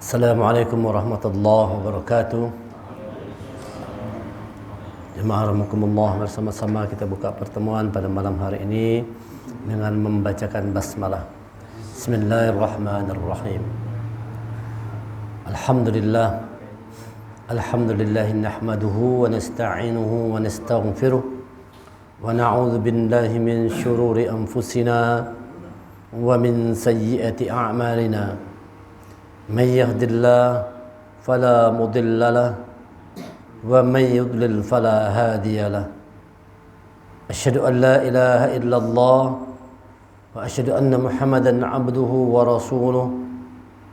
Assalamualaikum warahmatullahi wabarakatuh. Jemaah rahimakumullah, bersama-sama kita buka pertemuan pada malam hari ini dengan membacakan basmalah. Bismillahirrahmanirrahim. Alhamdulillah. Alhamdulillah nahmaduhu wa nasta'inuhu wa nastaghfiruh wa na'udzu billahi min shururi anfusina wa min sayyiati a'malina. من يهد الله فلا مضل له ومن يضلل فلا هادي له أشهد أن لا إله إلا الله وأشهد أن محمدا عبده ورسوله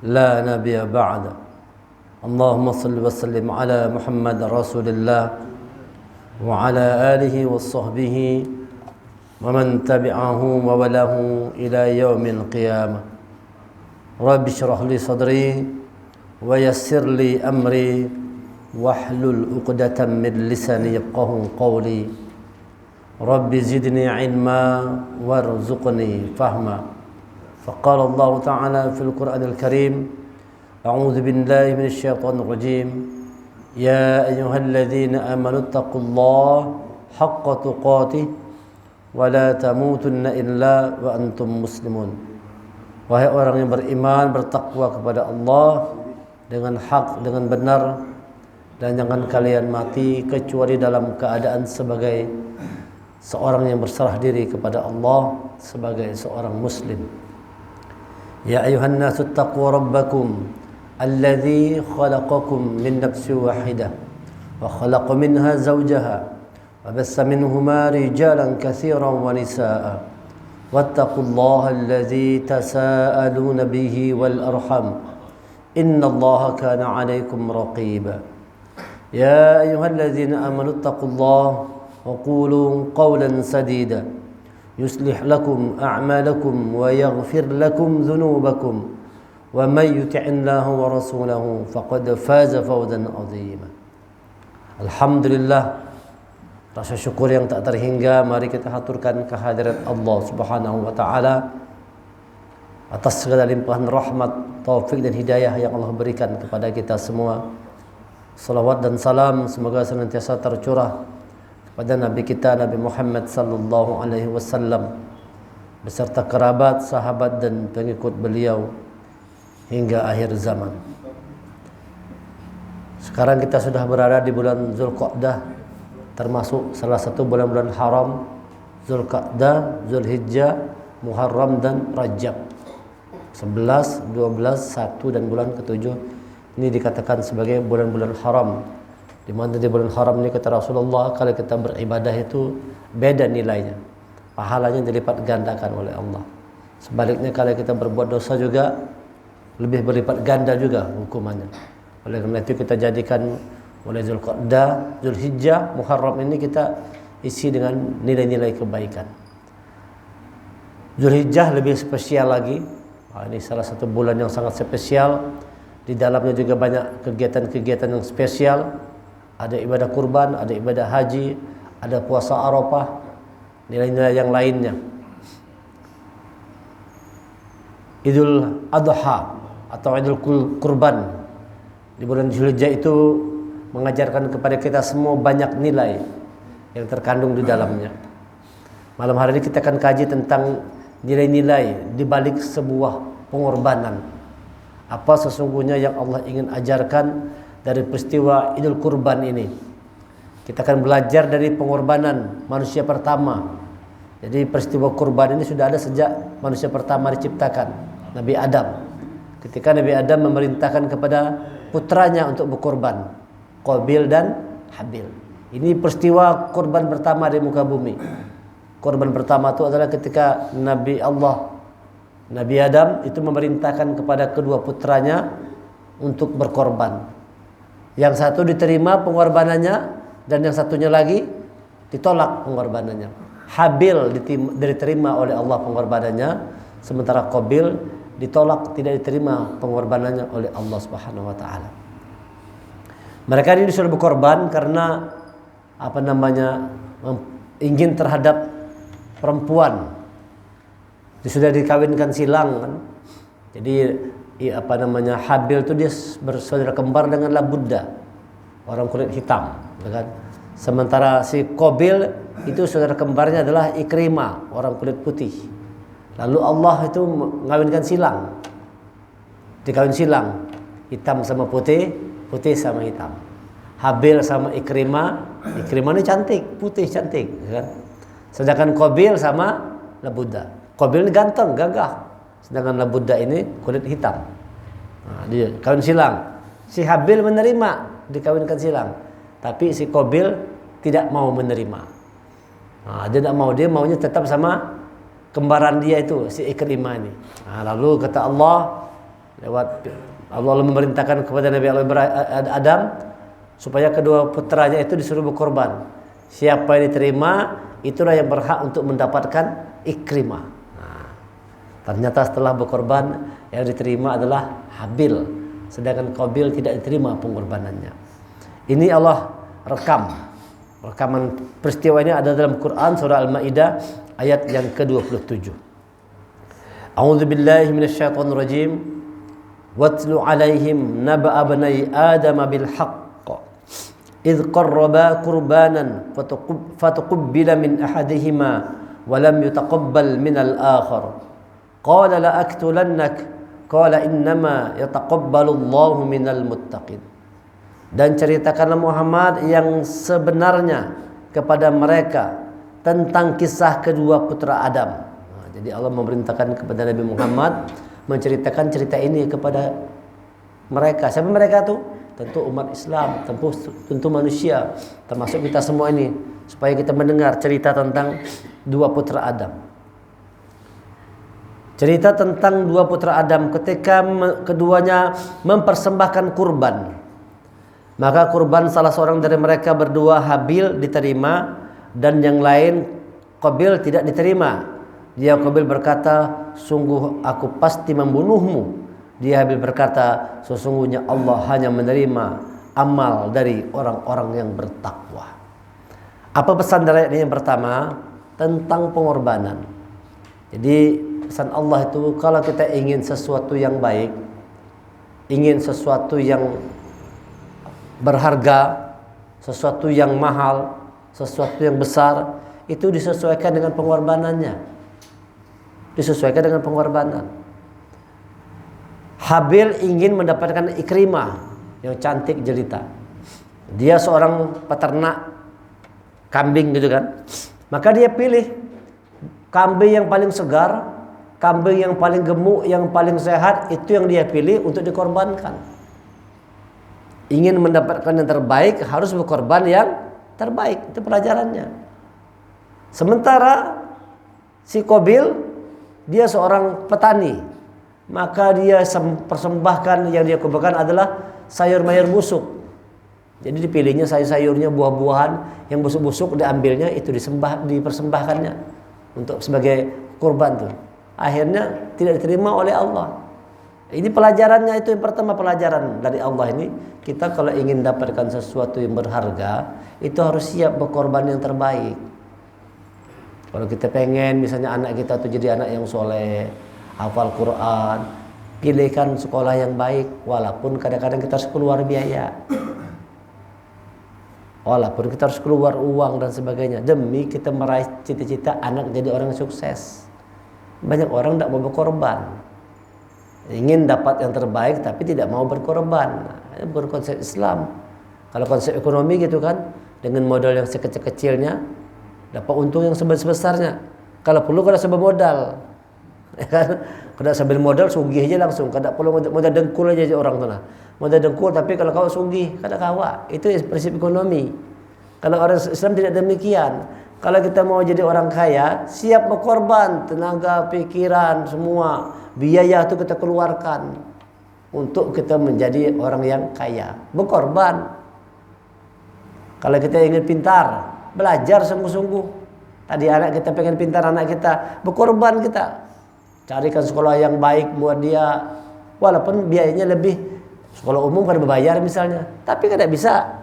لا نبي بعد اللهم صل وسلم على محمد رسول الله وعلى آله وصحبه ومن تبعه ووله إلى يوم القيامة Rabbi syrah li sadri wa yassir li amri wahlul 'uqdatam min lisani yafqahu qawli Rabbi zidni ilma warzuqni fahma faqala Allah ta'ala fil Qur'anil Karim a'udzu billahi minasy syaithanir rajim ya ayyuhalladzina amanu taqullaha haqqa tuqatih wa la tamutunna illa wa antum muslimun. Wahai orang yang beriman, bertakwa kepada Allah dengan hak, dengan benar, dan jangan kalian mati kecuali dalam keadaan sebagai seorang yang berserah diri kepada Allah, sebagai seorang muslim. Ya ayuhan nasu taqu rabbakum alladzi khalaqakum min nafsin wahidah wa khalaqa minha zawjaha wa bassa minhuma rijalan katsiran wa nisaa'a واتقوا الله الذي تساءلون به والأرحم إن الله كان عليكم رقيبا يا أيها الذين آمنوا اتقوا الله وقولوا قولا سديدا يصلح لكم أعمالكم ويغفر لكم ذنوبكم ومن يطع الله ورسوله فقد فاز فوزا عظيما. الحمد لله. Rasa syukur yang tak terhingga mari kita haturkan kehadirat Allah Subhanahu wa taala atas segala limpahan rahmat, taufik dan hidayah yang Allah berikan kepada kita semua. Salawat dan salam semoga senantiasa tercurah kepada Nabi kita Nabi Muhammad sallallahu alaihi wasallam beserta kerabat, sahabat dan pengikut beliau hingga akhir zaman. Sekarang kita sudah berada di bulan Zulqa'dah, termasuk salah satu bulan-bulan haram, Zulqa'dah, Zulhijjah, Muharram dan Rajab. 11, 12, 1 dan bulan ke-7 ini dikatakan sebagai bulan-bulan haram. Di mana di bulan haram ini kata Rasulullah kalau kita beribadah itu beda nilainya. Pahalanya dilipat gandakan oleh Allah. Sebaliknya kalau kita berbuat dosa juga lebih berlipat ganda juga hukumannya. Oleh karena itu kita jadikan mulai Zulqa'dah, Zulhijjah, Muharram ini kita isi dengan nilai-nilai kebaikan. Zulhijjah lebih spesial lagi. Ini salah satu bulan yang sangat spesial. Di dalamnya juga banyak kegiatan-kegiatan yang spesial. Ada ibadah kurban, ada ibadah haji, ada puasa Arafah, nilai-nilai yang lainnya. Idul Adha atau Idul Kurban di bulan Zulhijjah itu mengajarkan kepada kita semua banyak nilai yang terkandung di dalamnya. Malam hari ini kita akan kaji tentang nilai-nilai di balik sebuah pengorbanan. Apa sesungguhnya yang Allah ingin ajarkan dari peristiwa Idul Kurban ini? Kita akan belajar dari pengorbanan manusia pertama. Jadi peristiwa kurban ini sudah ada sejak manusia pertama diciptakan, Nabi Adam. Ketika Nabi Adam memerintahkan kepada putranya untuk berkorban, Qabil dan Habil. Ini peristiwa korban pertama di muka bumi. Korban pertama itu adalah ketika Nabi Adam itu memerintahkan kepada kedua putranya untuk berkorban. Yang satu diterima pengorbanannya dan yang satunya lagi ditolak pengorbanannya. Habil diterima oleh Allah pengorbanannya, sementara Qabil ditolak, tidak diterima pengorbanannya oleh Allah Subhanahu wa taala. Mereka ini disuruh berkorban karena ingin terhadap perempuan. Sudah dikawinkan silang kan. Jadi Habil itu dia bersaudara kembar dengan Labudda, orang kulit hitam, kan? Sementara si Qabil itu saudara kembarnya adalah Ikrimah, orang kulit putih. Lalu Allah itu mengawinkan silang. Dikawin silang, hitam sama putih, putih sama hitam. Habil sama Ikrimah ini cantik, putih cantik, kan? Sedangkan Qabil sama Labudda. Qabil ini ganteng, gagah. Sedangkan Labudda ini kulit hitam. Nah, dia kawin silang. Si Habil menerima dikawinkan silang. Tapi si Qabil tidak mau menerima. Nah, dia tidak mau, dia maunya tetap sama kembaran dia itu, si Ikrimah ini. Nah, lalu kata Allah, Allah memerintahkan kepada Nabi Adam supaya kedua putranya itu disuruh berkorban. Siapa yang diterima, itulah yang berhak untuk mendapatkan Ikrimah. Nah, ternyata setelah berkorban yang diterima adalah Habil, sedangkan Qabil tidak diterima pengorbanannya. Ini Allah rekaman peristiwa ini ada dalam Quran surah Al-Maidah ayat yang ke-27. A'udzu billahi minasyaitonir rajim. Watlu 'alaihim naba'a bani Adam bil haqq idh qarraba qurbanan fatuqabbala min ahadihima wa lam yutaqabbal min al-akhar. Qala la aqtulannak qala innama yataqabbalu Allahu minal muttaqin. Dan ceritakanlah Muhammad yang sebenarnya kepada mereka tentang kisah kedua putra Adam. Nah, jadi Allah memerintahkan kepada Nabi Muhammad menceritakan cerita ini kepada mereka. Siapa mereka tuh? Tentu umat Islam, tentu manusia, termasuk kita semua ini, supaya kita mendengar cerita tentang dua putra Adam. Cerita tentang dua putra Adam ketika keduanya mempersembahkan kurban. Maka kurban salah seorang dari mereka berdua, Habil, diterima dan yang lain Qabil tidak diterima. Dia Qabil berkata, sungguh aku pasti membunuhmu. Dia Habil berkata, sesungguhnya Allah hanya menerima amal dari orang-orang yang bertakwa. Apa pesan dari ayat yang pertama? Tentang pengorbanan. Jadi pesan Allah itu, kalau kita ingin sesuatu yang baik, ingin sesuatu yang berharga, sesuatu yang mahal, sesuatu yang besar, itu disesuaikan dengan pengorbanannya. Disesuaikan dengan pengorbanan. Habil ingin mendapatkan Ikrimah yang cantik jelita. Dia seorang peternak kambing gitu kan. Maka dia pilih kambing yang paling segar, kambing yang paling gemuk, yang paling sehat, itu yang dia pilih untuk dikorbankan. Ingin mendapatkan yang terbaik harus berkorban yang terbaik. Itu pelajarannya. Sementara si Qabil, dia seorang petani, maka dia persembahkan yang dia korbankan adalah sayur-mayur busuk. Jadi dipilihnya sayur-sayurnya, buah-buahan yang busuk-busuk, diambilnya itu dipersembahkannya untuk sebagai kurban tuh. Akhirnya tidak diterima oleh Allah. Ini pelajarannya, itu yang pertama, pelajaran dari Allah ini. Kita kalau ingin dapatkan sesuatu yang berharga, itu harus siap berkorban yang terbaik. Kalau kita pengen misalnya anak kita tuh jadi anak yang soleh, hafal Quran, pilihkan sekolah yang baik, walaupun kadang-kadang kita harus keluar biaya, walaupun kita harus keluar uang dan sebagainya, demi kita meraih cita-cita anak jadi orang sukses. Banyak orang tidak mau berkorban, ingin dapat yang terbaik tapi tidak mau berkorban. Nah, bukan konsep Islam. Kalau konsep ekonomi gitu kan, dengan modal yang sekecil-kecilnya dapat untung yang sebesar-besarnya. Kalau perlu kada sebab modal. Ya kan? Kada sambil modal sugih aja langsung, kada perlu modal dengkul aja orang tuh nah. Modal dengkul tapi kalau kau sugih kada kawa. Itu prinsip ekonomi. Kalau orang Islam tidak demikian. Kalau kita mau jadi orang kaya, siap berkorban tenaga, pikiran, semua biaya itu kita keluarkan untuk kita menjadi orang yang kaya. Berkorban. Kalau kita ingin pintar, belajar sungguh-sungguh. Tadi anak kita pengen pintar, anak kita berkorban kita. Carikan sekolah yang baik buat dia. Walaupun biayanya lebih. Sekolah umum kan berbayar misalnya. Tapi kan tidak bisa.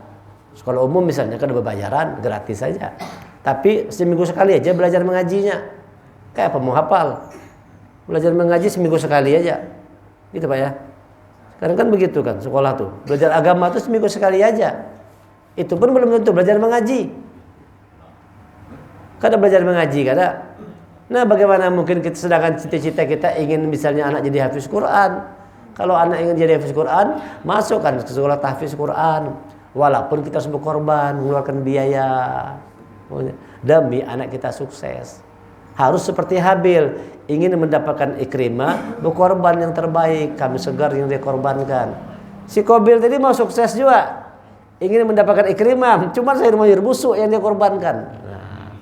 Sekolah umum misalnya kan berbayaran, gratis saja. Tapi seminggu sekali aja belajar mengajinya. Kayak apa mau hafal? Belajar mengaji seminggu sekali aja. Gitu Pak ya. Sekarang kan begitu kan sekolah tuh. Belajar agama tuh seminggu sekali aja. Itu pun belum tentu belajar mengaji. Kada belajar mengaji kada. Nah bagaimana mungkin kita sedangkan cita-cita kita ingin misalnya anak jadi hafiz Quran. Kalau anak ingin jadi hafiz Quran, masukkan ke sekolah tahfiz Quran. Walaupun kita harus berkorban, mengeluarkan biaya demi anak kita sukses. Harus seperti Habil, ingin mendapatkan Ikrimah, berkorban yang terbaik, kami segar yang dikorbankan. Si Qabil tadi mau sukses juga, ingin mendapatkan Ikrimah, cuma sayur-mayur busuk yang dikorbankan. Nah,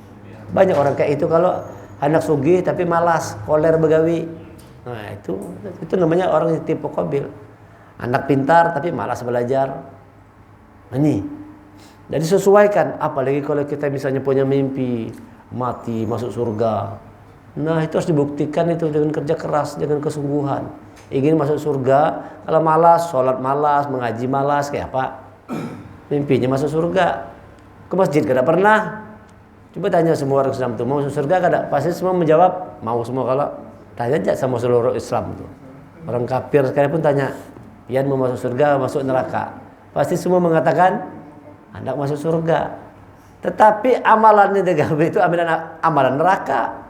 banyak orang kayak itu kalau anak sugih tapi malas, koler begawi. Nah itu namanya orang yang tipe Qabil. Anak pintar tapi malas belajar. Ini. Jadi sesuaikan, apalagi kalau kita misalnya punya mimpi mati masuk surga. Nah itu harus dibuktikan itu dengan kerja keras, dengan kesungguhan. Ingin masuk surga, kalau malas, sholat malas, mengaji malas, kayak apa? Mimpinya masuk surga. Ke masjid kada pernah. Coba tanya semua orang Islam itu mau masuk surga kada? Pasti semua menjawab mau semua. Kalau tanya aja sama seluruh Islam itu. Orang kafir sekalipun tanya, pian mau masuk surga, masuk neraka? Pasti semua mengatakan hendak masuk surga. Tetapi amalannya digawe itu amalan neraka.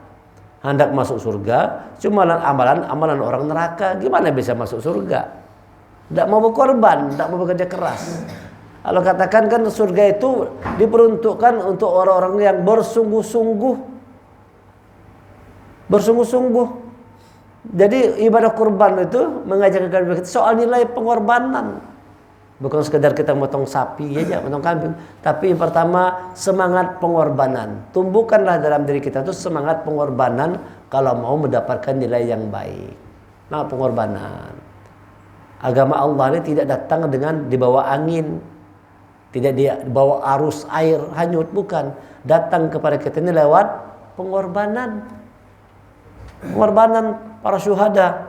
Hendak masuk surga, cuma amalan orang neraka. Gimana bisa masuk surga? Tidak mau berkorban, tidak mau bekerja keras. Kalau katakan kan surga itu diperuntukkan untuk orang-orang yang bersungguh-sungguh. Bersungguh-sungguh. Jadi ibadah kurban itu mengajak kita soal nilai pengorbanan. Bukan sekedar kita motong sapi aja, motong kambing. Tapi yang pertama semangat pengorbanan. Tumbuhkanlah dalam diri kita itu semangat pengorbanan kalau mau mendapatkan nilai yang baik. Nah pengorbanan. Agama Allah ini tidak datang dengan dibawa angin. Tidak dibawa arus air hanyut. Bukan. Datang kepada kita ini lewat pengorbanan. Pengorbanan para syuhada.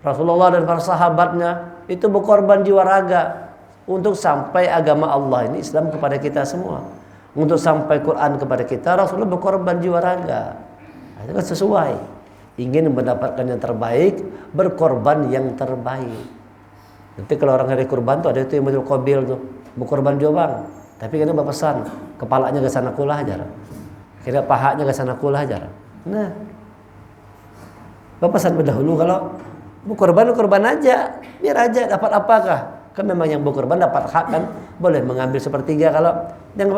Rasulullah dan para sahabatnya itu berkorban jiwa raga. Untuk sampai agama Allah ini Islam kepada kita semua. Untuk sampai Quran kepada kita Rasulullah berkorban jiwa raga. Itu kan sesuai. Ingin mendapatkan yang terbaik, berkorban yang terbaik. Nanti kalau orang hari kurban tuh ada itu yang betul Qabil tuh, berkorban juga bang. Tapi kena berpesan, kepalanya ke sana kulah aja. Kira pahanya ke sana kulah aja. Nah, berpesan berdahulu kalau berkorban aja, biar aja dapat apakah? Kan memang yang berkorban dapat hak kan, boleh mengambil sepertiga. Kalau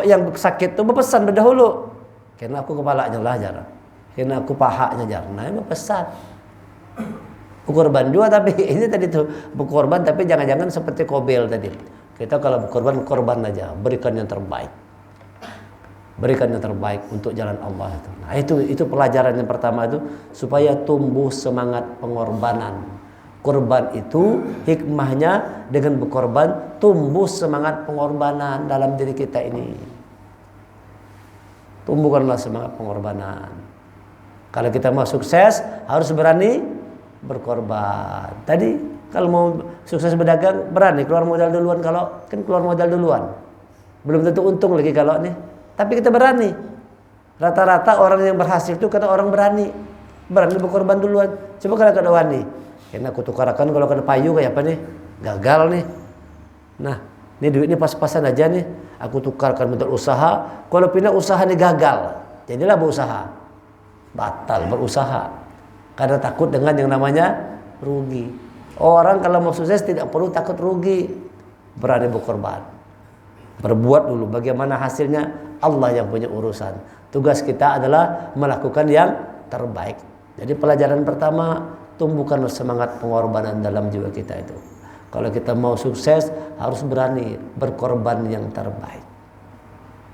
yang sakit tuh berpesan berdahulu, karena aku kepalanya lah jar, karena aku pahanya jar. Nah ini berpesan berkorban juga, tapi ini tadi tuh berkorban tapi jangan-jangan seperti Qabil tadi. Kita kalau berkorban korban aja, berikan yang terbaik, berikan yang terbaik untuk jalan Allah itu. Nah itu pelajaran yang pertama itu supaya tumbuh semangat pengorbanan. Korban itu hikmahnya dengan berkorban tumbuh semangat pengorbanan dalam diri kita ini. Tumbuhkanlah semangat pengorbanan. Kalau kita mau sukses harus berani berkorban. Tadi kalau mau sukses berdagang berani keluar modal duluan. Kalau kan keluar modal duluan belum tentu untung lagi kalau nih. Tapi kita berani. Rata-rata orang yang berhasil itu karena orang berani berkorban duluan. Coba kalau kada wani. Karena aku tukarakan kalau kena payu kayak apa nih, gagal nih. Nah, ini duit ini pas-pasan aja nih. Aku tukarkan modal usaha. Kalau pindah usaha ini gagal, jadilah berusaha, batal berusaha. Karena takut dengan yang namanya rugi. Orang kalau mau sukses tidak perlu takut rugi, berani berkorban. Perbuat dulu, bagaimana hasilnya Allah yang punya urusan. Tugas kita adalah melakukan yang terbaik. Jadi pelajaran pertama, tumbuhkan semangat pengorbanan dalam jiwa kita itu. Kalau kita mau sukses, harus berani berkorban yang terbaik.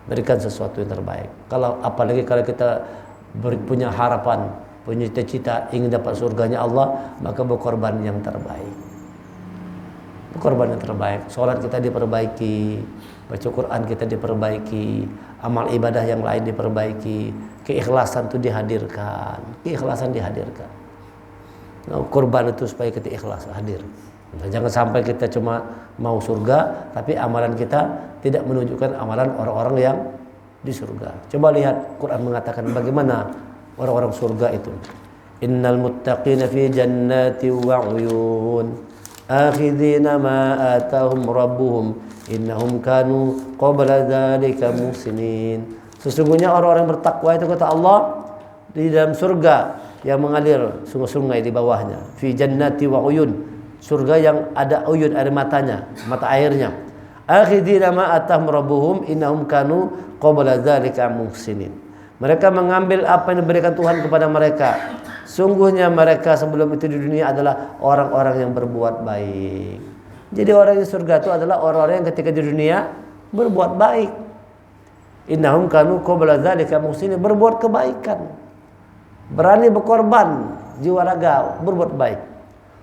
Berikan sesuatu yang terbaik. Apalagi kalau kita punya harapan, punya cita-cita ingin dapat surganya Allah, maka berkorban yang terbaik. Berkorban yang terbaik. Sholat kita diperbaiki, baca Quran kita diperbaiki, amal ibadah yang lain diperbaiki, keikhlasan itu dihadirkan, keikhlasan dihadirkan. Nah, korban itu supaya kita ikhlas hadir. Jangan sampai kita cuma mau surga, tapi amalan kita tidak menunjukkan amalan orang-orang yang di surga. Coba lihat Quran mengatakan bagaimana orang-orang surga itu. Innal muttaqina fi jannati wa 'uyun akhidhina ma atahum rabbuhum innahum kanu qabla dzalika muhsinin. Sesungguhnya orang-orang bertakwa itu kata Allah di dalam surga yang mengalir sungai-sungai di bawahnya. Fi jannati wa 'uyun. Surga yang ada uyun, air matanya, mata airnya. Akhidina ma atahum rabbuhum innahum kanu qabla dzalika muhsinin. Mereka mengambil apa yang diberikan Tuhan kepada mereka. Sungguhnya mereka sebelum itu di dunia adalah orang-orang yang berbuat baik. Jadi orang yang surga itu adalah orang-orang yang ketika di dunia berbuat baik. Innahum kanu qabla dzalika muhsinin, berbuat kebaikan. Berani berkorban jiwa raga berbuat baik.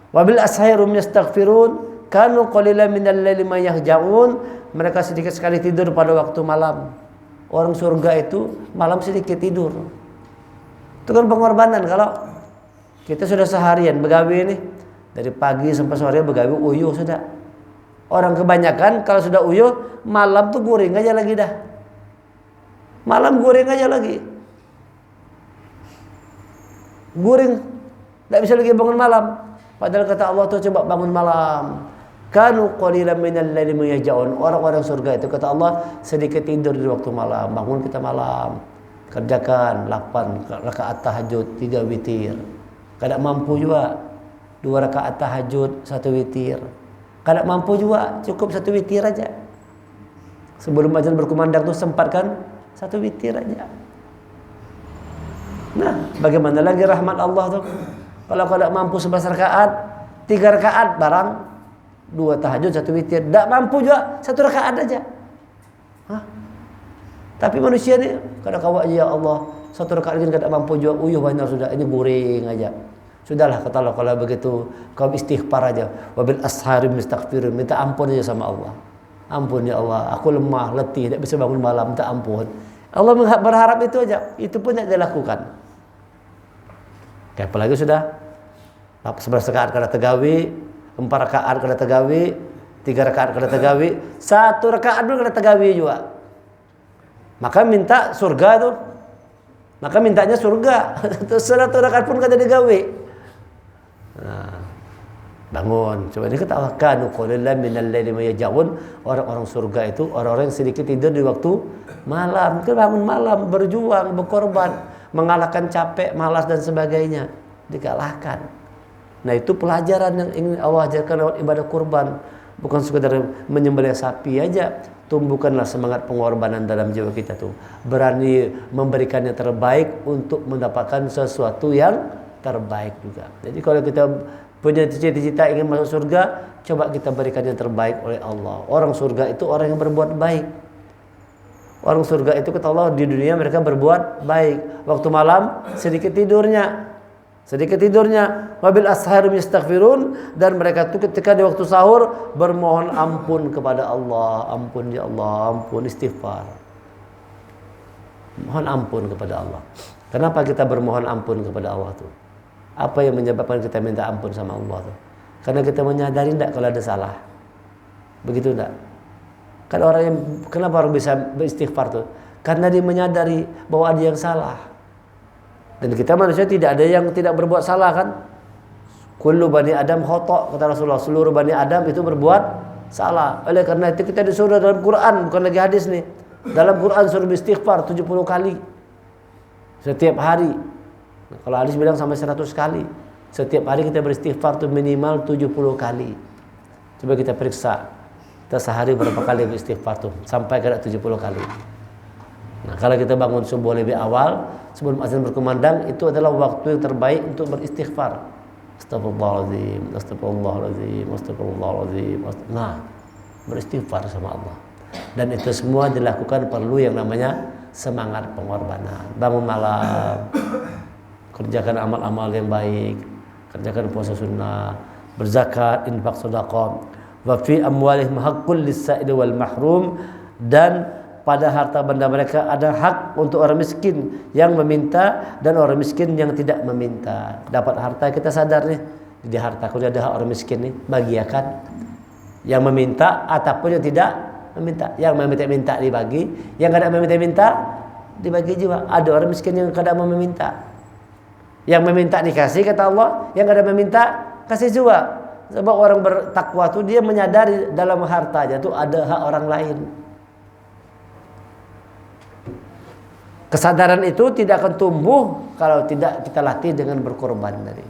Wabil ashairum yastaghfirun kanu qalilan minal laili ma yahja'un. Mereka sedikit sekali tidur pada waktu malam. Orang surga itu malam sedikit tidur. Itu kan pengorbanan. Kalau kita sudah seharian begawi nih, dari pagi sampai sore begawi uyuh sudah. Orang kebanyakan kalau sudah uyuh malam tuh guring aja lagi dah. Malam guring aja lagi. Guring, tidak bisa lagi bangun malam. Padahal kata Allah tuh coba bangun malam. Kanu qalilan minal laili ma yahja'un. Orang-orang surga itu kata Allah sedikit tidur di waktu malam. Bangun kita malam. Kerjakan 8 rakaat tahajud, 3 witir. Kada mampu juga 2 rakaat tahajud, 1 witir. Kada mampu juga cukup 1 witir aja. Sebelum azan berkumandang tuh sempatkan 1 witir aja. Nah, bagaimana lagi rahmat Allah tuh? Kalau kada mampu 11 rakaat, 3 rakaat barang, 2 tahajud, 1 witir. Tak mampu juga 1 rakaat aja. Hah? Tapi manusia ni kada kawak ya Allah, 1 rakaat lagi kada mampu juga. Uyuh banyak sudah, ini guring aja. Sudahlah kata Allah, kalau begitu kau istighfar aja. Wabil asharim istaghfirun, minta ampun aja sama Allah. Ampun ya Allah, aku lemah, letih, tidak bisa bangun malam, minta ampun. Allah berharap itu aja, itu pun tidak dilakukan. Apalagi sudah 11 rakaat kada tegawi, 4 rakaat kada tegawi, 3 rakaat kada tegawi, 1 rakaat dulu kada tegawi juga. Maka minta surga tuh. Maka mintanya surga. 1 rakaat pun kada digawi. Nah, bangun. Coba ini kata Allah, kanu qalilan minal laili ma yahja'un. Orang-orang surga itu orang-orang yang sedikit tidur di waktu malam. Kita bangun malam, berjuang, berkorban, mengalahkan capek, malas dan sebagainya, dikalahkan. Nah, itu pelajaran yang ingin Allah ajarkan lewat ibadah kurban. Bukan sekedar menyembelih sapi aja. Tumbuhkanlah semangat pengorbanan dalam jiwa kita tuh. Berani memberikan yang terbaik untuk mendapatkan sesuatu yang terbaik juga. Jadi kalau kita punya cita-cita ingin masuk surga, coba kita berikan yang terbaik oleh Allah. Orang surga itu orang yang berbuat baik. Orang surga itu kata Allah di dunia mereka berbuat baik. Waktu malam sedikit tidurnya. Wabil asharim yastaghfirun, dan mereka itu ketika di waktu sahur bermohon ampun kepada Allah. Ampun ya Allah, ampun, istighfar. Mohon ampun kepada Allah. Kenapa kita bermohon ampun kepada Allah tuh? Apa yang menyebabkan kita minta ampun sama Allah tuh? Karena kita menyadari enggak kalau ada salah. Begitu enggak? Kan orang yang kenapa orang bisa beristighfar tuh? Karena dia menyadari bahwa ada yang salah. Dan kita manusia tidak ada yang tidak berbuat salah kan? Kullu bani Adam khata', kata Rasulullah, seluruh bani Adam itu berbuat salah. Oleh karena itu kita disuruh dalam Quran, bukan lagi hadis nih. Dalam Quran suruh beristighfar 70 kali setiap hari. Nah, kalau hadis bilang sampai 100 kali. Setiap hari kita beristighfar tuh minimal 70 kali. Coba kita periksa. Kita sehari berapa kali beristighfar tuh? Sampai kena 70 kali. Nah, kalau kita bangun subuh lebih awal, sebelum azan berkumandang, itu adalah waktu yang terbaik untuk beristighfar. Astagfirullahaladzim, astagfirullahaladzim, astagfirullahaladzim. Nah, beristighfar sama Allah. Dan itu semua dilakukan perlu yang namanya semangat pengorbanan. Bangun malam, kerjakan amal-amal yang baik, kerjakan puasa sunnah, berzakat, infak, sedekah. Wa fi amwalihim haqqul lis-sa'ili wal mahrum, dan pada harta benda mereka ada hak untuk orang miskin yang meminta dan orang miskin yang tidak meminta. Dapat harta kita sadar nih, di hartaku ada hak orang miskin nih, bagiakan. Yang meminta ataupun yang tidak meminta. Yang meminta dibagi, yang tidak meminta dibagi juga. Ada orang miskin yang kadang mau meminta. Yang meminta dikasih kata Allah, yang kadang meminta kasih juga. Sebab orang bertakwa itu dia menyadari dalam hartanya itu ada hak orang lain. Kesadaran itu tidak akan tumbuh kalau tidak kita latih dengan berkorban tadi.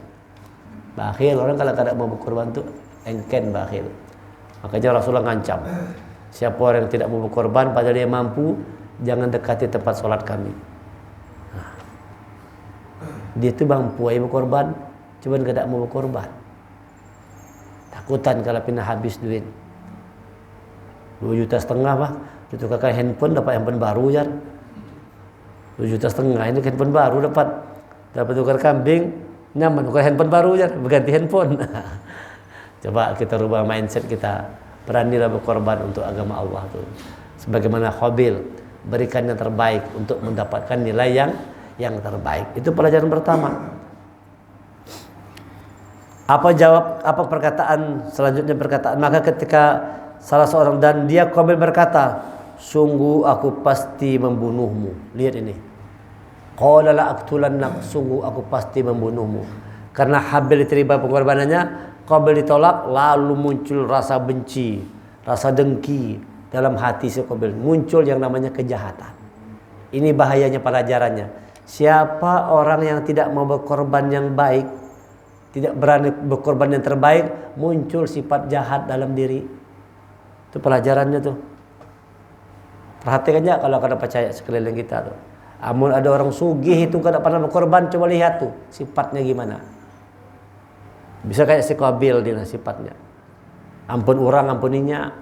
Bakhil, orang kalau tidak mau berkorban itu engken bakhil. Makanya Rasulullah ngancam, siapa orang yang tidak mau berkorban padahal dia mampu, jangan dekati tempat sholat kami. Nah, dia itu mampu aja berkorban, cuma tidak mau berkorban. Takutan kalau pindah habis duit 2,5 juta mah, ditukar handphone dapat handphone baru ya. 2,5 juta ini handphone baru dapat tukar kambing, nyaman tukar handphone baru ya, berganti handphone. Coba kita rubah mindset kita, beranilah berkorban untuk agama Allah tuh. Sebagaimana Qabil berikan yang terbaik untuk mendapatkan nilai yang terbaik. Itu pelajaran pertama. Apa perkataan selanjutnya, perkataan maka ketika salah seorang dan dia Qabil berkata, sungguh aku pasti membunuhmu. Lihat ini, qala la aqtulannak, sungguh aku pasti membunuhmu. Karena Habil diterima pengorbanannya, Qabil ditolak, lalu muncul rasa benci, rasa dengki dalam hati si Qabil, muncul yang namanya kejahatan. Ini bahayanya pelajarannya. Siapa orang yang tidak mau berkorban yang baik, tidak berani berkorban yang terbaik, muncul sifat jahat dalam diri. Itu pelajarannya tuh. Perhatikan aja kalau kada percaya sekeliling kita tuh. Amun ada orang sugih itu kada pernah berkorban, coba lihat tuh sifatnya gimana. Bisa kayak si Qabil dia sifatnya. Ampun orang ampuninya.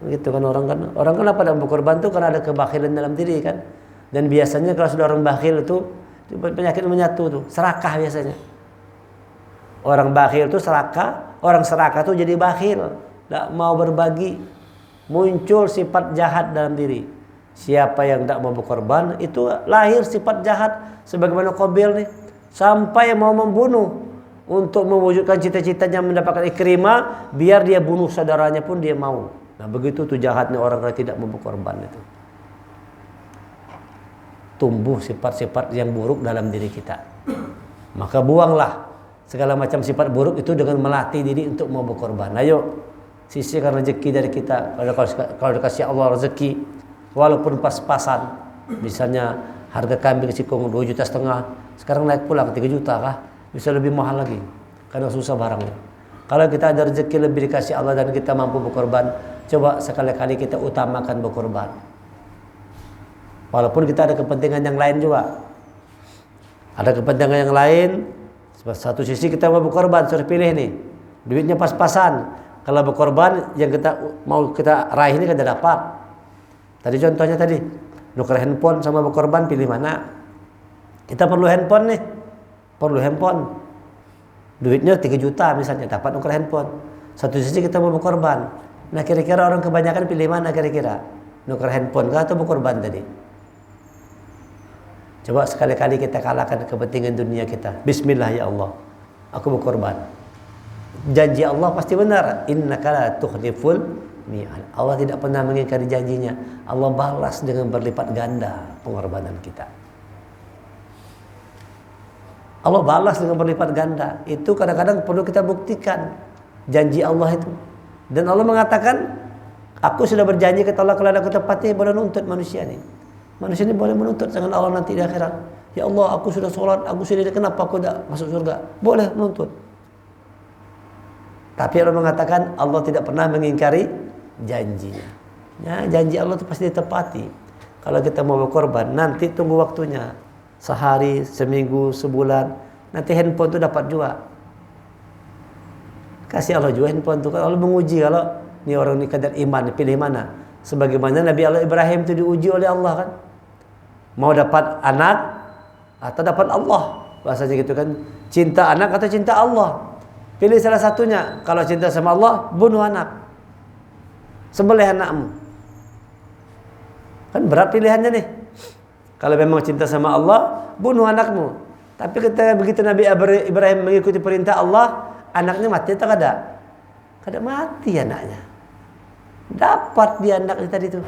Gitu kan orang kenapa tidak berkorban tuh karena ada kebakhilan dalam diri kan. Dan biasanya kalau sudah orang bakhil itu penyakit menyatu tuh, serakah biasanya. Orang bakhil itu serakah, orang serakah itu jadi bakhil, tidak mau berbagi, muncul sifat jahat dalam diri. Siapa yang tidak mau berkorban itu lahir sifat jahat, sebagaimana Qabil nih, sampai mau membunuh untuk mewujudkan cita-citanya mendapatkan Ikrimah, biar dia bunuh saudaranya pun dia mau. Nah begitu tuh jahatnya orang yang tidak mau berkorban itu. Tumbuh sifat-sifat yang buruk dalam diri kita. Maka buanglah segala macam sifat buruk itu dengan melatih diri untuk mau berkorban. Ayo sisihkan rezeki dari kita. Kalau dikasih Allah rezeki walaupun pas-pasan, misalnya harga kambing sikung 2,5 juta, sekarang naik pulang 3 juta kah, bisa lebih mahal lagi karena susah barangnya. Kalau kita ada rezeki lebih dikasih Allah dan kita mampu berkorban, coba sekali-kali kita utamakan berkorban. Walaupun kita ada kepentingan yang lain juga, ada kepentingan yang lain. Satu sisi kita mau berkorban, suruh pilih nih, duitnya pas-pasan. Kalau berkorban yang kita mau kita raih ini kan dapat. Tadi contohnya tadi, nuker handphone sama berkorban, pilih mana? Kita perlu handphone nih, perlu handphone. Duitnya 3 juta misalnya, dapat nuker handphone. Satu sisi kita mau berkorban. Nah kira-kira orang kebanyakan pilih mana kira-kira? Nuker handphone kah atau berkorban tadi? Coba sekali-kali kita kalahkan kepentingan dunia kita. Bismillah ya Allah, aku berkorban. Janji Allah pasti benar. Innaka la tukhliful mi'ad. Allah tidak pernah mengingkari janjinya. Allah balas dengan berlipat ganda pengorbanan kita. Allah balas dengan berlipat ganda. Itu kadang-kadang perlu kita buktikan janji Allah itu. Dan Allah mengatakan, aku sudah berjanji kata Allah kalau aku tepati boleh nuntut manusia ini. Manusia ini boleh menuntut dengan Allah nanti di akhirat. Ya Allah, aku sudah sholat, aku sudah, kenapa aku tidak masuk surga? Boleh menuntut. Tapi Allah mengatakan Allah tidak pernah mengingkari janjinya. Ya, janji Allah itu pasti ditepati. Kalau kita mau berkorban, nanti tunggu waktunya. Sehari, seminggu, sebulan, nanti handphone itu dapat juga. Kasih Allah juga handphone itu. Kalau Allah menguji, kalau ini orang ini kadar iman, pilih mana? Sebagaimana Nabi Allah Ibrahim itu diuji oleh Allah kan. Mau dapat anak atau dapat Allah. Bahasanya gitu kan. Cinta anak atau cinta Allah. Pilih salah satunya. Kalau cinta sama Allah, bunuh anak. Sembelih anakmu. Kan berat pilihannya nih. Kalau memang cinta sama Allah, bunuh anakmu. Tapi ketika begitu Nabi Ibrahim mengikuti perintah Allah, anaknya mati atau kada? Kada mati anaknya. Dapat dia anaknya tadi itu.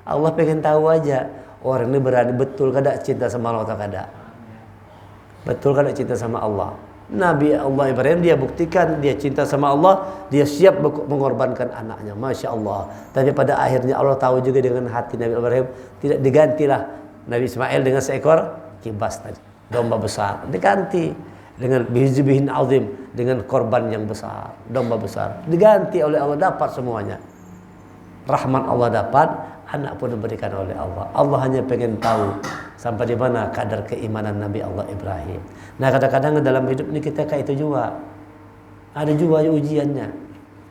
Allah pengen tahu aja orang ini berani betul kada cinta sama Allah atau kada. Betul kada cinta sama Allah. Nabi Allah Ibrahim dia buktikan dia cinta sama Allah, dia siap mengorbankan anaknya. Masya Allah. Tapi pada akhirnya Allah tahu juga dengan hati Nabi Ibrahim, tidak digantilah Nabi Ismail dengan seekor kibas tadi, domba besar. Diganti dengan bihin azim, dengan korban yang besar, domba besar. Diganti oleh Allah, dapat semuanya. Rahmat Allah dapat, anak pun diberikan oleh Allah. Allah hanya pengen tahu sampai di mana kadar keimanan Nabi Allah Ibrahim. Nah, kadang-kadang dalam hidup ini kita kayak itu juga. Ada juga ujiannya.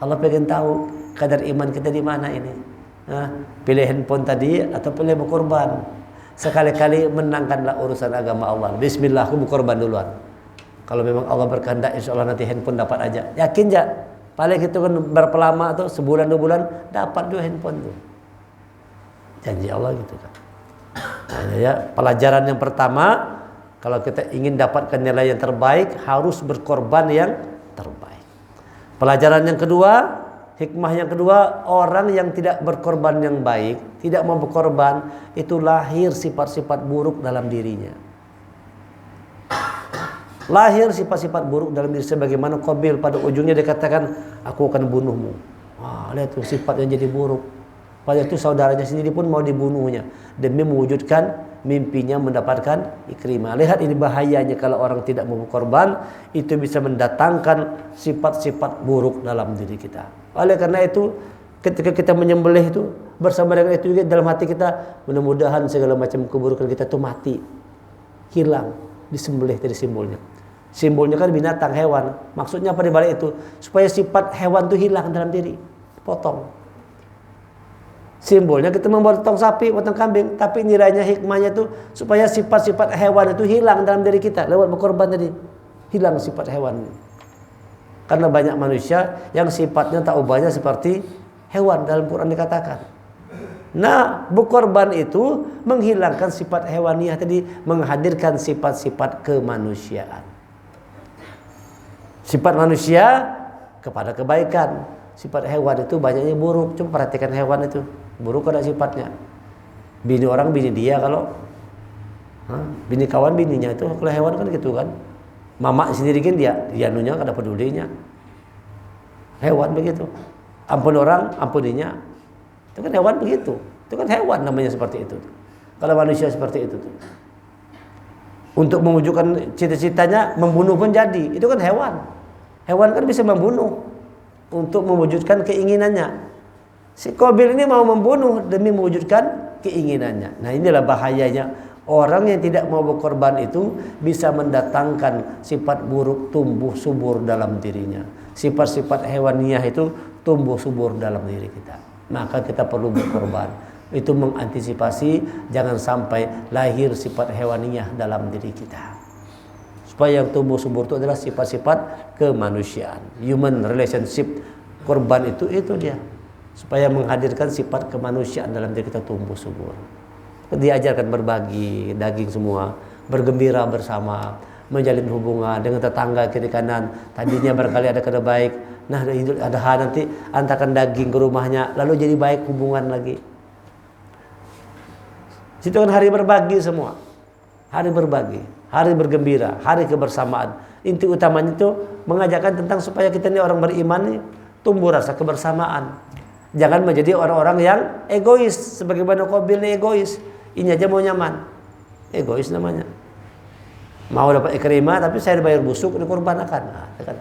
Allah pengen tahu kadar iman kita di mana ini. Nah, pilih handphone tadi atau pilih berkorban. Sekali-kali menangkanlah urusan agama Allah. Bismillah, aku berkorban duluan. Kalau memang Allah berkehendak, insya Allah nanti handphone dapat aja. Yakin ya? Paling itu kan berapa lama tuh, sebulan 2 bulan dapat dua handphone tuh. Janji Allah gitu kan. Nah, ya, pelajaran yang pertama, kalau kita ingin dapatkan nilai yang terbaik, harus berkorban yang terbaik. Pelajaran yang kedua, hikmah yang kedua, orang yang tidak berkorban yang baik, tidak mau berkorban, itu lahir sifat-sifat buruk dalam dirinya. Lahir sifat-sifat buruk dalam diri, sebagaimana Qabil pada ujungnya dikatakan, aku akan bunuhmu. Wah, lihat tuh sifatnya jadi buruk. Pada itu saudaranya sendiri pun mau dibunuhnya demi mewujudkan mimpinya mendapatkan Ikrimah. Lihat ini bahayanya kalau orang tidak mau berkorban, itu bisa mendatangkan sifat-sifat buruk dalam diri kita. Oleh karena itu, ketika kita menyembelih itu, bersama dengan itu juga dalam hati kita, mudah-mudahan segala macam keburukan kita itu mati, hilang, disembelih dari simbolnya. Simbolnya kan binatang, hewan. Maksudnya apa dibalik itu? Supaya sifat hewan itu hilang dalam diri, potong. Simbolnya kita membuat potong sapi, potong kambing, tapi nilainya hikmahnya itu supaya sifat-sifat hewan itu hilang dalam diri kita lewat berkorban tadi. Hilang sifat hewan. Karena banyak manusia yang sifatnya tak ubahnya seperti hewan, dalam Quran dikatakan. Nah, berkorban itu menghilangkan sifat hewaniah tadi, menghadirkan sifat-sifat kemanusiaan. Sifat manusia kepada kebaikan. Sifat hewan itu banyaknya buruk. Coba perhatikan hewan itu, buruk ada sifatnya. Bini orang bini dia, kalau bini kawan bininya, itu kalau hewan kan gitu kan. Mama sendiri kan dia nunya kada pedulinya. Hewan begitu. Ampun orang ampuninya. Itu kan hewan begitu. Itu kan hewan namanya seperti itu. Kalau manusia seperti itu tuh. Untuk mewujudkan cita-citanya membunuh pun jadi. Itu kan hewan. Hewan kan bisa membunuh untuk mewujudkan keinginannya. Si Qabil ini mau membunuh demi mewujudkan keinginannya. Nah, inilah bahayanya orang yang tidak mau berkorban itu bisa mendatangkan sifat buruk tumbuh subur dalam dirinya. Sifat-sifat hewaniah itu tumbuh subur dalam diri kita. Maka kita perlu berkorban. Itu mengantisipasi jangan sampai lahir sifat hewaniah dalam diri kita. Supaya yang tumbuh subur itu adalah sifat-sifat kemanusiaan, human relationship. Korban itu dia, supaya menghadirkan sifat kemanusiaan dalam diri kita tumbuh subur. Diajarkan berbagi daging semua, bergembira bersama, menjalin hubungan dengan tetangga kiri kanan. Tadinya barangkali ada kada baik, nah ada hal nanti antarkan daging ke rumahnya, lalu jadi baik hubungan lagi. Situ kan hari berbagi semua, hari berbagi, hari bergembira, hari kebersamaan. Inti utamanya itu mengajarkan tentang supaya kita ini orang beriman nih, tumbuh rasa kebersamaan. Jangan menjadi orang-orang yang egois, sebagaimana Qabil ini egois. Ini aja mau nyaman, egois namanya. Mau dapat Ikrimah tapi saya dibayar busuk, dikorbankan. Nah, kan.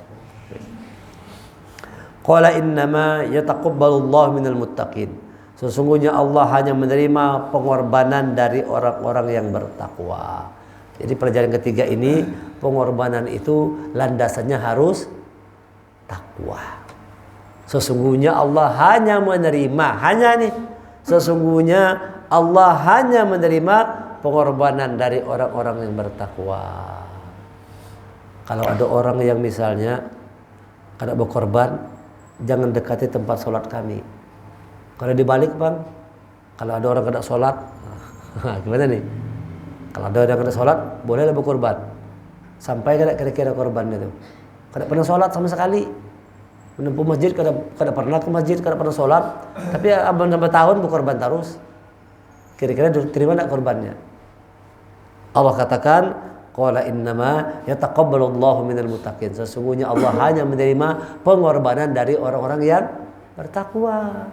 Qala innama yataqabbalullahu minal muttaqin. Sesungguhnya Allah hanya menerima pengorbanan dari orang-orang yang bertakwa. Jadi pelajaran ketiga ini, pengorbanan itu landasannya harus takwa. Sesungguhnya Allah hanya menerima, sesungguhnya Allah hanya menerima pengorbanan dari orang-orang yang bertakwa. Kalau ada orang yang misalnya kada berkorban, jangan dekati tempat sholat kami. Kalau dibalik bang, kalau ada orang kada sholat, gimana nih? Kalau ada orang kada sholat, bolehlah berkorban. Sampai kada kira-kira korbannya itu. Kada pernah sholat sama sekali. Menempuh masjid, kada pernah ke masjid, kada pernah sholat. Tapi abang sampai tahun berkorban terus. Kira-kira diterima tak korbannya? Allah katakan, qala innama yataqabbalullahu minal muttaqin. Sesungguhnya Allah hanya menerima pengorbanan dari orang-orang yang bertakwa.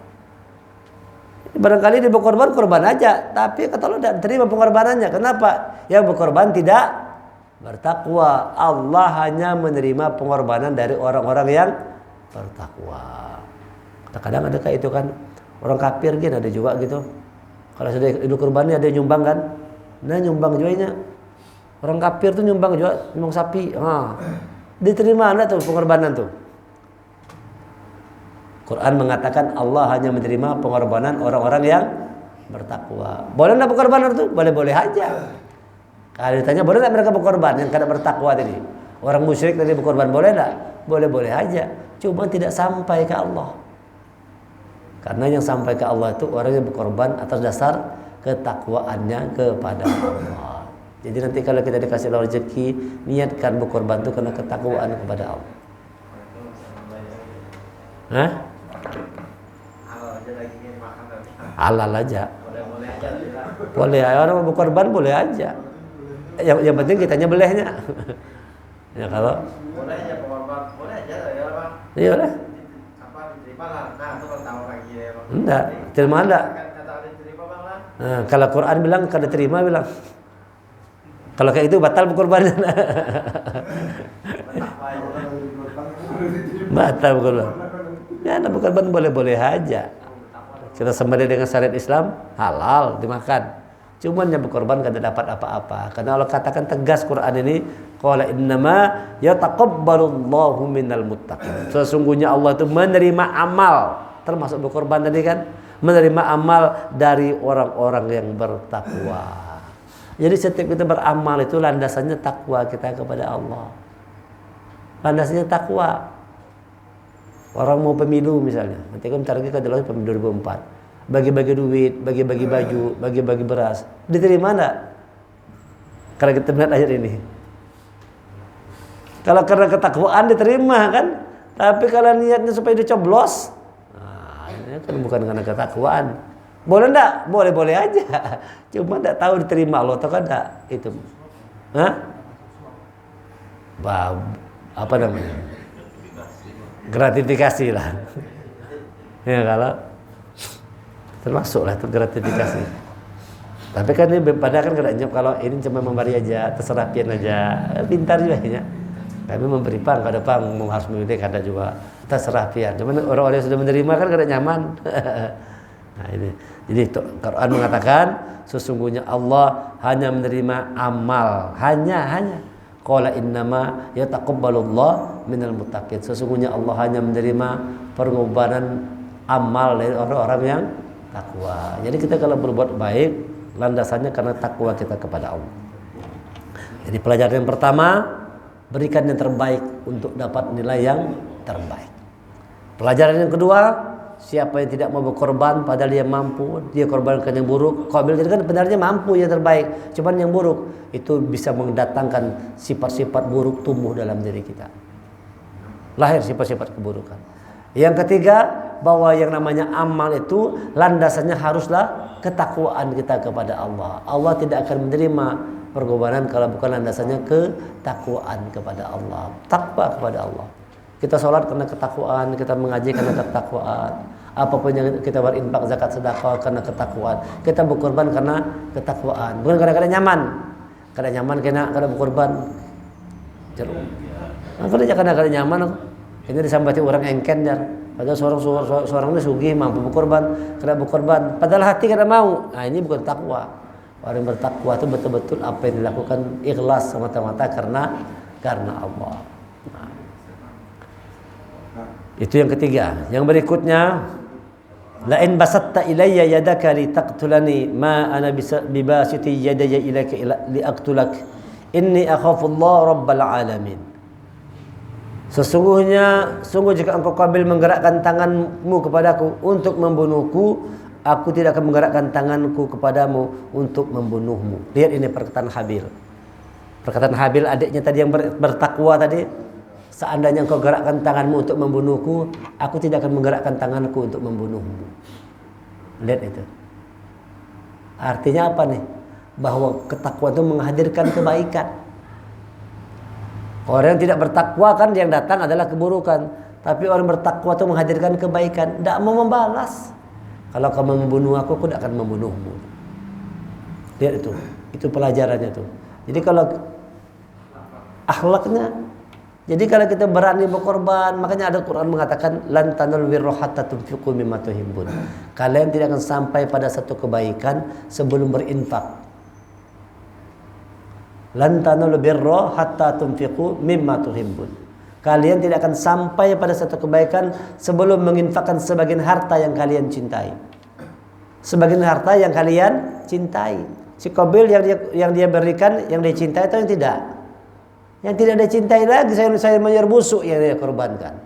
Barangkali dia berkorban, korban aja, tapi kata Allah tidak terima pengorbanannya. Kenapa? Yang berkorban tidak bertakwa. Allah hanya menerima pengorbanan dari orang-orang yang bertakwa. Kadang-kadang ada kayak itu kan, orang kafir gitu ada juga gitu. Kalau sudah hidup kurbannya ada yang nyumbang kan, nah nyumbang jualnya. Orang kafir tuh nyumbang juga, nyumbang sapi. Diterima anda tuh pengorbanan tuh. Quran mengatakan Allah hanya menerima pengorbanan orang-orang yang bertakwa. Boleh enggak berkorban itu? Boleh-boleh aja. Kalau ditanya boleh enggak mereka berkorban yang kada bertakwa tadi? Orang musyrik tadi berkorban boleh enggak? Boleh-boleh aja. Cuma tidak sampai ke Allah. Karena yang sampai ke Allah itu orang yang berkorban atas dasar ketakwaannya kepada Allah. Jadi nanti kalau kita dikasih Allah rezeki, niatkan berkorban itu karena ketakwaan kepada Allah. Hah? Halal aja. Boleh aja. Orang mau berkorban boleh aja. Yang penting kitanya belehnya. Ya kalau boleh aja berkorban, boleh aja ya Bang. Iya boleh. Apa diterima lah. Nah, itu kan tahu lagi ya Bang. Enggak, terima enggak? Kata diterima Bang lah. Nah, kalau Quran bilang kada terima bilang. Kalau kayak itu batal berkorban. Batal berkorban. Ya, berkorban boleh-boleh aja. Kita sembelih dengan syariat Islam halal dimakan. Cuman yang berkorban kada dapat apa-apa. Karena Allah katakan tegas Quran ini, qala innama yataqabbalullahu minal muttaqin. Sesungguhnya Allah itu menerima amal, termasuk berkorban tadi kan, menerima amal dari orang-orang yang bertakwa. Jadi setiap kita beramal itu landasannya takwa kita kepada Allah. Landasannya takwa. Orang mau pemilu misalnya, nanti kan bentar lagi adalah pemilu 2004. Bagi-bagi duit, bagi-bagi baju, bagi-bagi beras. Diterima enggak? Kalau kita melihat ayat ini. Kalau karena ketakwaan diterima kan? Tapi kalau niatnya supaya dicoblos, nah, ini kan bukan karena ketakwaan. Boleh enggak? Boleh-boleh aja. Cuma enggak tahu diterima Allah atau enggak itu. Hah? Apa namanya? Gratifikasi lah. Ya kalau termasuk lah itu gratifikasi. Tapi kan ini padahal kan kadang kalau ini cuma memberi aja, terserah pian aja, pintar juga ya. Kami memberi pang, kada pang harus memilih kada juga, terserah pian. Cuman orang-orang yang sudah menerima kan kada nyaman. Nah ini, jadi Quran mengatakan sesungguhnya Allah hanya menerima amal, hanya. Qala innama yataqabbalullahu minal muttaqin. Sesungguhnya Allah hanya menerima pengorbanan amal dari orang-orang yang takwa. Jadi kita kalau berbuat baik landasannya karena takwa kita kepada Allah. Jadi pelajaran yang pertama, berikan yang terbaik untuk dapat nilai yang terbaik. Pelajaran yang kedua, siapa yang tidak mau berkorban padahal dia mampu, dia korbankan yang buruk. Qabil jadi kan benarnya mampu yang terbaik, cuman yang buruk itu bisa mendatangkan sifat-sifat buruk tumbuh dalam diri kita. Lahir sifat-sifat keburukan. Yang ketiga, bahwa yang namanya amal itu landasannya haruslah ketakwaan kita kepada Allah. Allah tidak akan menerima perkorbanan kalau bukan landasannya ketakwaan kepada Allah. Takwa kepada Allah. Kita sholat karena ketakwaan, kita mengaji karena ketakwaan. Apapun yang kita berinfak, zakat, sedekah karena ketakwaan. Kita berkorban karena ketakwaan. Bukan kadang-kadang nyaman. Kadang nyaman kena berkorban. Jeruk. Kadang-kadang nyaman. Ini disambati orang engken jar. Padahal seorang ini sugih mampu berkorban, kena berkorban. Padahal hati kada mau. Nah ini bukan takwa. Orang bertakwa itu betul-betul apa yang dilakukan ikhlas semata-mata karena Allah. Nah. Itu yang ketiga. Yang berikutnya, la in basatta ilayya yadaka li taqtulani ma ana bibasiti yadaya ilaika li aqtulak. Inni akhafu Allah rabbal alamin. Sungguh jika engkau Qabil menggerakkan tanganmu kepadaku untuk membunuhku, aku tidak akan menggerakkan tanganku kepadamu untuk membunuhmu. Lihat ini perkataan Habil. Perkataan Habil adiknya tadi yang bertakwa tadi. Seandainya engkau gerakkan tanganmu untuk membunuhku, aku tidak akan menggerakkan tanganku untuk membunuhmu. Lihat itu. Artinya apa nih? Bahwa ketakwaan itu menghadirkan kebaikan. Orang yang tidak bertakwa kan yang datang adalah keburukan. Tapi orang bertakwa itu menghadirkan kebaikan. Tidak mau membalas. Kalau kamu membunuh aku tidak akan membunuhmu. Lihat itu. Itu pelajarannya tuh. Jadi kalau akhlaknya. Jadi kalau kita berani berkorban. Makanya ada Quran mengatakan lan tanul birra hatta tunfiqu mimma tuhibbun. Kalian tidak akan sampai pada satu kebaikan sebelum berinfak. Lan tanul birra hatta tunfiqu mimma tuhibbun. Kalian tidak akan sampai pada satu kebaikan sebelum menginfakkan sebagian harta yang kalian cintai. Sebagian harta yang kalian cintai. Si Qabil yang dia berikan, yang dia cintai atau yang tidak? Yang tidak dia cintai lagi sayur mayur busuk yang dia korbankan.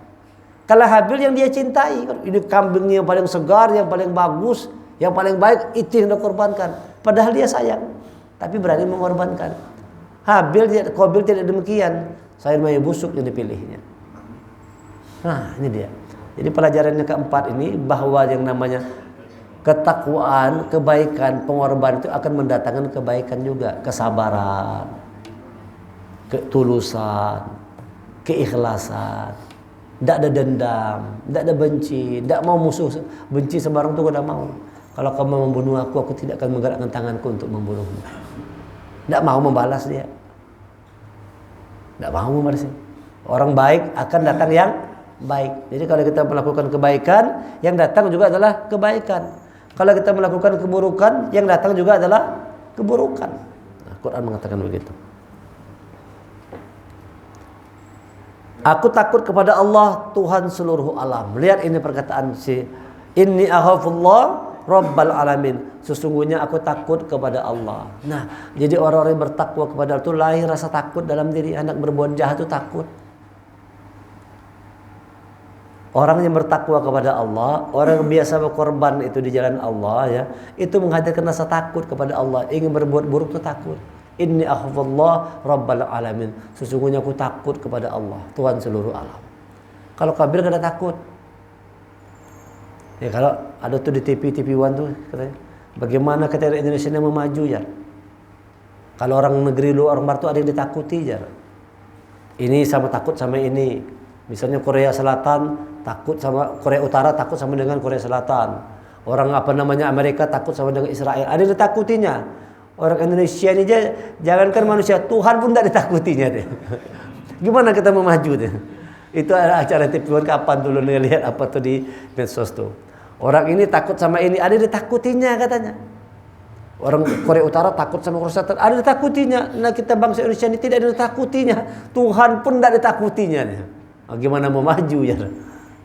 Kalau Habil yang dia cintai, ini kambingnya yang paling segar, yang paling bagus, yang paling baik, itu yang dia korbankan. Padahal dia sayang, tapi berani mengorbankan. Qabil tidak demikian. Sayur mayur busuk yang dipilihnya. Nah, ini dia. Jadi pelajarannya keempat ini bahwa yang namanya ketakwaan, kebaikan, pengorbanan itu akan mendatangkan kebaikan juga, kesabaran, ketulusan, keikhlasan. Tidak ada dendam, tidak ada benci, tidak mau musuh, benci sembarang itu tidak mau. Kalau kamu membunuh aku tidak akan menggerakkan tanganku untuk membunuhmu. Tidak mau membalas dia. Tidak mau membalas. Orang baik akan datang yang baik. Jadi kalau kita melakukan kebaikan, yang datang juga adalah kebaikan. Kalau kita melakukan keburukan, yang datang juga adalah keburukan. Nah, Quran mengatakan begitu. Aku takut kepada Allah, Tuhan seluruh alam. Lihat ini perkataan si Inni akhafullah Rabbal alamin. Sesungguhnya aku takut kepada Allah. Nah, jadi orang-orang yang bertakwa kepada Allah itu lahir rasa takut dalam diri. Anak berbuat jahat itu takut. Orang yang bertakwa kepada Allah, orang yang biasa berkorban itu di jalan Allah ya, itu menghadirkan rasa takut kepada Allah. Ingin berbuat buruk itu takut. Inni akhafullah Rabbal alamin. Sesungguhnya aku takut kepada Allah, Tuhan seluruh alam. Kalau Qabil kada takut. Ya kalau ada tuh di TV One tuh katanya, bagaimana kita Indonesia yang memaju ya. Kalau orang negeri luar orang tuh ada yang ditakuti ya. Ini sama takut sama ini. Misalnya Korea Selatan takut sama Korea Utara, takut sama dengan Korea Selatan. Orang Amerika takut sama dengan Israel. Ada yang ditakutinya. Orang Indonesia ini jangankan manusia, Tuhan pun tidak ditakutinya deh. Gimana kita mau maju deh? Itu ada acara TV One kapan dulu nih lihat apa tuh di medsos tuh. Orang ini takut sama ini, ada ditakutinya katanya. Orang Korea Utara takut sama Korea Selatan, ada ditakutinya. Nah kita bangsa Indonesia ini tidak ada ditakutinya. Tuhan pun tidak ditakutinya. Gimana mau maju ya?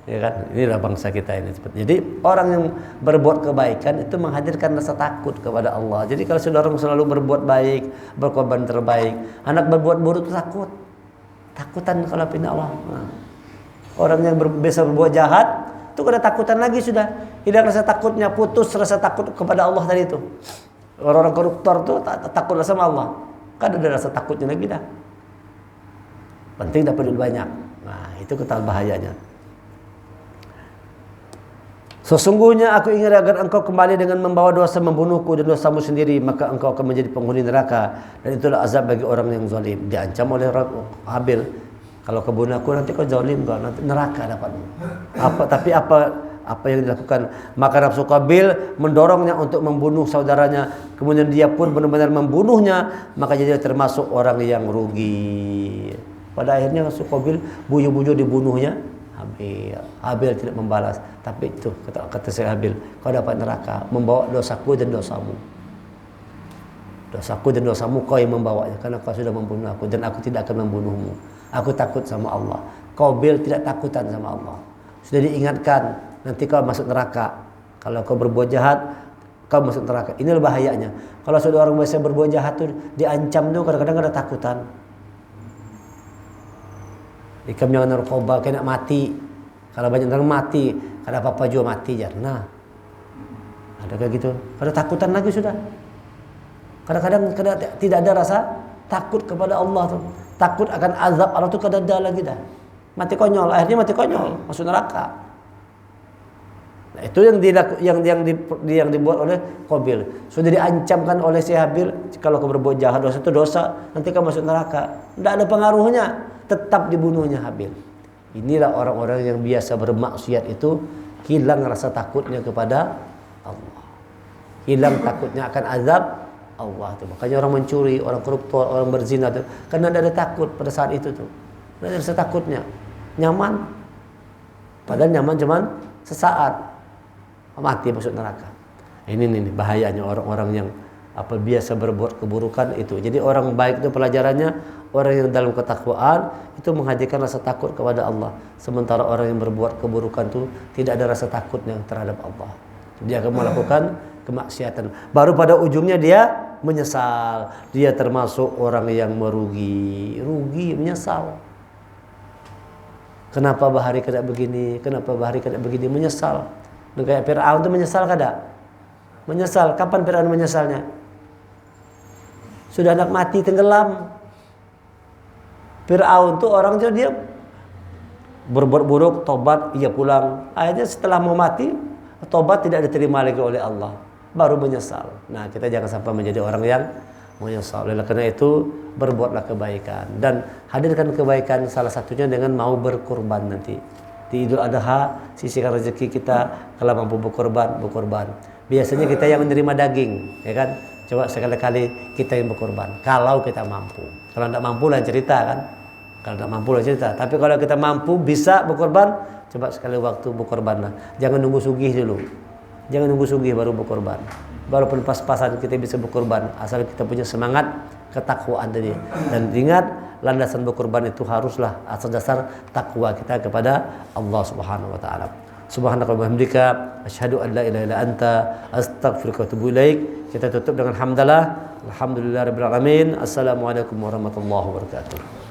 Ya kan? Inilah bangsa kita ini. Jadi orang yang berbuat kebaikan itu menghadirkan rasa takut kepada Allah. Jadi kalau saudara selalu berbuat baik, berkorban terbaik, anak berbuat buruk itu takut. Takutan kalau pindah Allah. Nah. Orang yang biasa berbuat jahat itu kada takutan lagi sudah. Hilang rasa takutnya, putus rasa takut kepada Allah tadi itu. Orang-orang koruptor itu takut sama Allah. Kan ada rasa takutnya lagi dah. Penting dapat duit banyak. Nah, itu ketal bahayanya. Sesungguhnya aku ingin agar engkau kembali dengan membawa dosa membunuhku dan dosamu sendiri, maka engkau akan menjadi penghuni neraka, dan itulah azab bagi orang yang zalim. Diancam oleh Habil, kalau kau bunuh aku nanti kau zalim, kau nanti neraka dapatmu. Apa yang dilakukan? Maka nafsu Qabil mendorongnya untuk membunuh saudaranya, kemudian dia pun benar-benar membunuhnya, maka jadi termasuk orang yang rugi. Pada akhirnya nafsu Qabil buju-buju dibunuhnya Habil tidak membalas, tapi itu kata saya Habil, kau dapat neraka membawa dosaku dan dosamu. Dosaku dan dosamu kau yang membawanya, karena kau sudah membunuh aku dan aku tidak akan membunuhmu. Aku takut sama Allah. Qabil tidak takutan sama Allah. Sudah diingatkan, nanti kau masuk neraka. Kalau kau berbuat jahat, kau masuk neraka. Inilah bahayanya. Kalau sudah orang biasa berbuat jahat tuh diancam tuh kadang-kadang ada takutan. Ikam jangan narkoba, kena mati. Kalau banyak orang mati, kada apa-apa juga mati jangan. Nah, ada kayak gitu. Ada takutan lagi sudah. Kadang-kadang tidak ada rasa takut kepada Allah tuh. Takut akan azab Allah tuh kada ada lagi dah. Mati konyol, akhirnya mati konyol, masuk neraka. Nah, itu yang dibuat oleh Qabil. Sudah diancamkan oleh si Habil, kalau kau berbuat jahat dosa itu dosa, nanti kau masuk neraka. Tidak ada pengaruhnya, tetap dibunuhnya Habil. Inilah orang-orang yang biasa bermaksiat itu hilang rasa takutnya kepada Allah. Hilang takutnya akan azab Allah tuh. Makanya orang mencuri, orang koruptor, orang berzina tuh, karena ada takut pada saat itu tuh. Ada rasa takutnya. Nyaman. Padahal nyaman cuman sesaat. Mati masuk neraka. Ini bahayanya orang-orang yang biasa berbuat keburukan itu. Jadi orang baik itu pelajarannya orang yang dalam ketakwaan itu menghadirkan rasa takut kepada Allah. Sementara orang yang berbuat keburukan itu tidak ada rasa takutnya terhadap Allah. Dia akan melakukan kemaksiatan. Baru pada ujungnya dia menyesal. Dia termasuk orang yang merugi, menyesal. Kenapa bahari kada begini? Kenapa bahari kada begini? Menyesal. Dan kayak Fir'aun itu menyesal kada? Menyesal. Kapan Fir'aun menyesalnya? Sudah anak mati tenggelam. Fir'aun itu orang dia berbuat buruk, tobat, ia pulang. Akhirnya setelah mau mati, tobat tidak diterima lagi oleh Allah. Baru menyesal. Nah, kita jangan sampai menjadi orang yang menyesal. Oleh karena itu, berbuatlah kebaikan. Dan hadirkan kebaikan salah satunya dengan mau berkorban nanti. Di Idul Adha, sisihkan rezeki kita, kalau mampu berkorban. Biasanya kita yang menerima daging, ya kan? Coba sekali-kali kita yang berkorban. Kalau kita mampu. Kalau tidak mampu lah cerita kan? Kalau tidak mampu lah cerita. Tapi kalau kita mampu bisa berkorban, coba sekali waktu berkorbanlah. Jangan nunggu sugih dulu. Jangan nunggu sugih baru berkorban. Baru pas-pasan kita bisa berkorban. Asal kita punya semangat ketakwaan tadi. Dan ingat, landasan berkorban itu haruslah asas dasar takwa kita kepada Allah Subhanahu wa taala. Subhanaka wa bihamdika asyhadu an la ilaha illa anta astaghfiruka wa atubu ilaik. Kita tutup dengan hamdalah. Alhamdulillahirabbil alamin. Assalamualaikum warahmatullahi wabarakatuh.